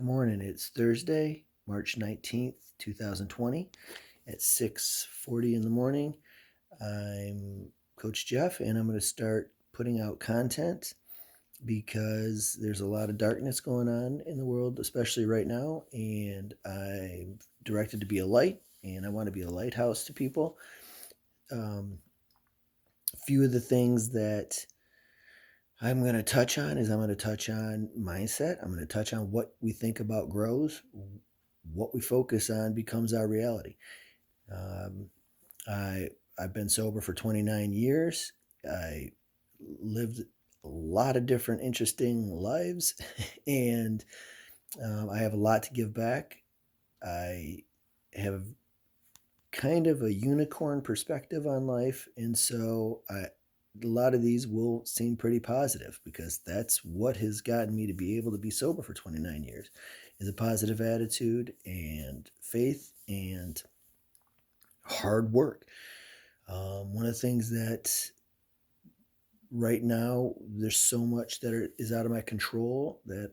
Good morning. It's Thursday, March 19th, 2020 at 6:40 in the morning. I'm Coach Jeff and I'm going to start putting out content because there's a lot of darkness going on in the world, especially right now, and I'm directed to be a light and I want to be a lighthouse to people. A few of the things that I'm going to touch on is I'm going to touch on mindset. I'm going to touch on what we think about grows. What we focus on becomes our reality. Um, I've been sober for 29 years. I lived a lot of different interesting lives, and I have a lot to give back. I have kind of a unicorn perspective on life, and so a lot of these will seem pretty positive because that's what has gotten me to be able to be sober for 29 years is a positive attitude and faith and hard work. One of the things that right now there's so much that is out of my control that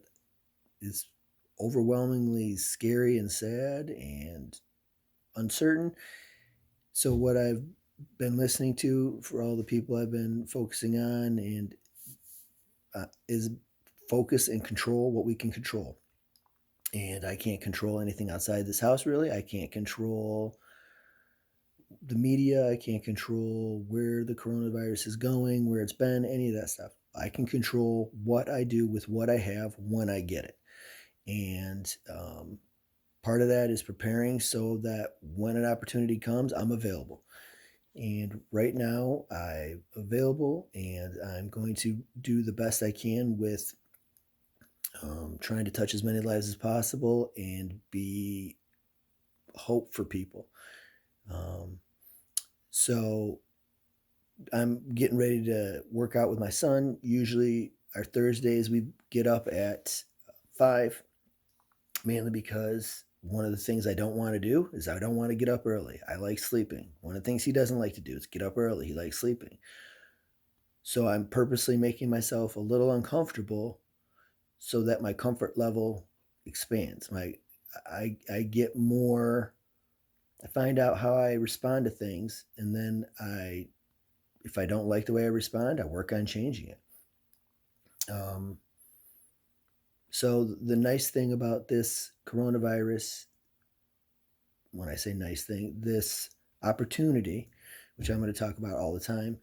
is overwhelmingly scary and sad and uncertain. So what I've been listening to for all the people I've been focusing on and is focus and control what we can control. And I can't control anything outside this house, really. I can't control the media. I can't control where the coronavirus is going, where it's been, any of that stuff. I can control what I do with what I have when I get it. And part of that is preparing so that when an opportunity comes, I'm available. And right now, I'm available and I'm going to do the best I can with trying to touch as many lives as possible and be hope for people. Um, so I'm getting ready to work out with my son. Usually, our Thursdays, we get up at 5, mainly because one of the things I don't want to do is I don't want to get up early. I like sleeping. One of the things he doesn't like to do is get up early. He likes sleeping. So I'm purposely making myself a little uncomfortable so that my comfort level expands. I get more. I find out how I respond to things, and then if I don't like the way I respond, I work on changing it. Um, so the nice thing about this coronavirus, when I say nice thing, this opportunity, which I'm going to talk about all the time,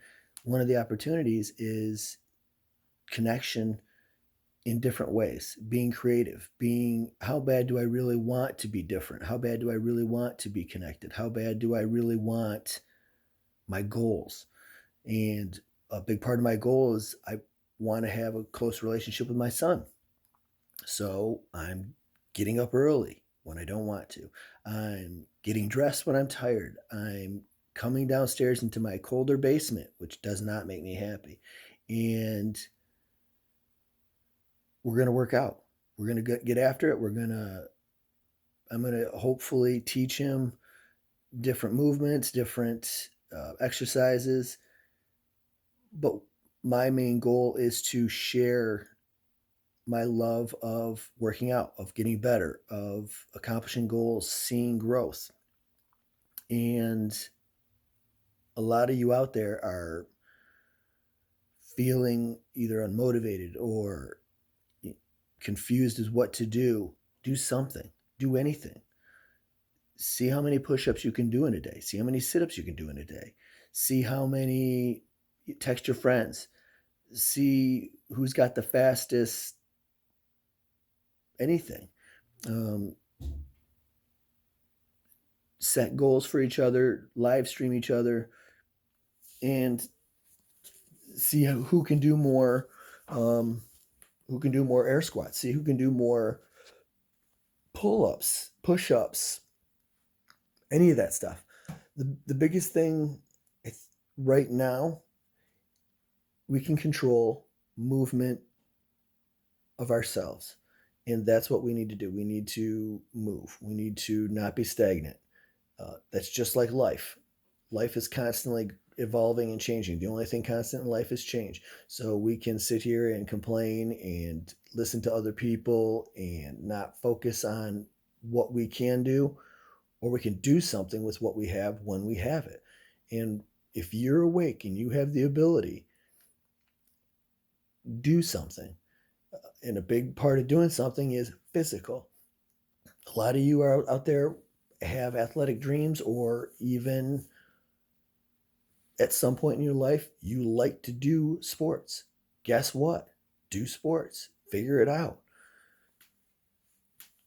one of the opportunities is connection in different ways, being creative, being how bad do I really want to be different? How bad do I really want to be connected? How bad do I really want my goals? And a big part of my goal is I want to have a close relationship with my son. So I'm getting up early when I don't want to. I'm getting dressed when I'm tired. I'm coming downstairs into my colder basement, which does not make me happy. And we're going to work out. We're going to get after it. I'm going to hopefully teach him different movements, different exercises. But my main goal is to share my love of working out, of getting better, of accomplishing goals, seeing growth. And a lot of you out there are feeling either unmotivated or confused as what to do. Do something, do anything. See how many push ups you can do in a day, see how many sit ups you can do in a day, see how many, text your friends, see who's got the fastest anything. Um, Set goals for each other, live stream each other, and see who can do more. Who can do more air squats? See who can do more pull ups, push ups, any of that stuff. The biggest thing right now, we can control movement of ourselves. And that's what we need to do. We need to move. We need to not be stagnant. That's just like life. Life is constantly evolving and changing. The only thing constant in life is change. So we can sit here and complain and listen to other people and not focus on what we can do, or we can do something with what we have when we have it. And if you're awake and you have the ability, do something. And a big part of doing something is physical. A lot of you are out there have athletic dreams, or even at some point in your life, you like to do sports. Guess what? Do sports. Figure it out.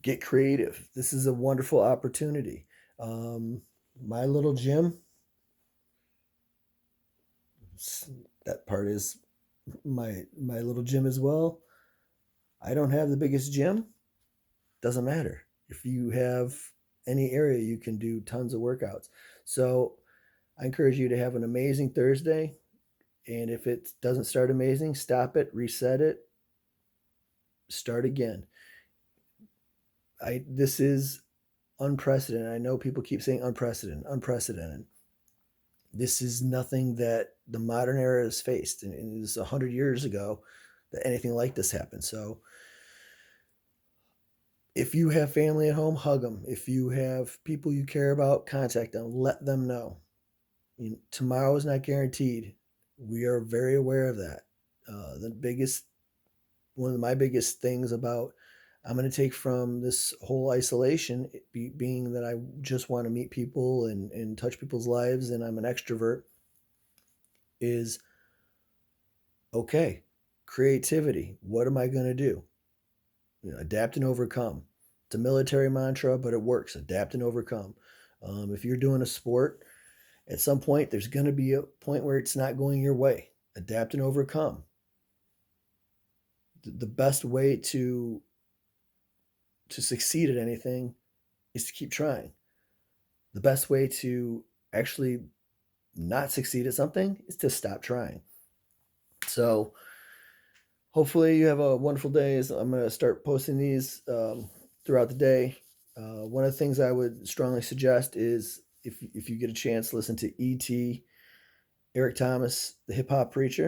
Get creative. This is a wonderful opportunity. Um, my little gym, that part is my little gym as well. I don't have the biggest gym. Doesn't matter. If you have any area, you can do tons of workouts. So I encourage you to have an amazing Thursday. And if it doesn't start amazing, stop it, reset it, start again. This is unprecedented. I know people keep saying unprecedented, unprecedented. This is nothing that the modern era has faced, and it was 100 years ago that anything like this happened. So, if you have family at home, hug them. If you have people you care about, contact them. Let them know. Tomorrow is not guaranteed. We are very aware of that. The biggest, one of my biggest things about I'm going to take from this whole isolation, being that I just want to meet people and touch people's lives, and I'm an extrovert, is okay, creativity. What am I going to do? Adapt and overcome. It's a military mantra, but it works. Adapt and overcome. If you're doing a sport, at some point, there's going to be a point where it's not going your way. Adapt and overcome. The best way to succeed at anything is to keep trying. The best way to actually not succeed at something is to stop trying. So hopefully you have a wonderful day. I'm going to start posting these throughout the day. One of the things I would strongly suggest is if you get a chance, listen to E.T., Eric Thomas, the hip hop preacher.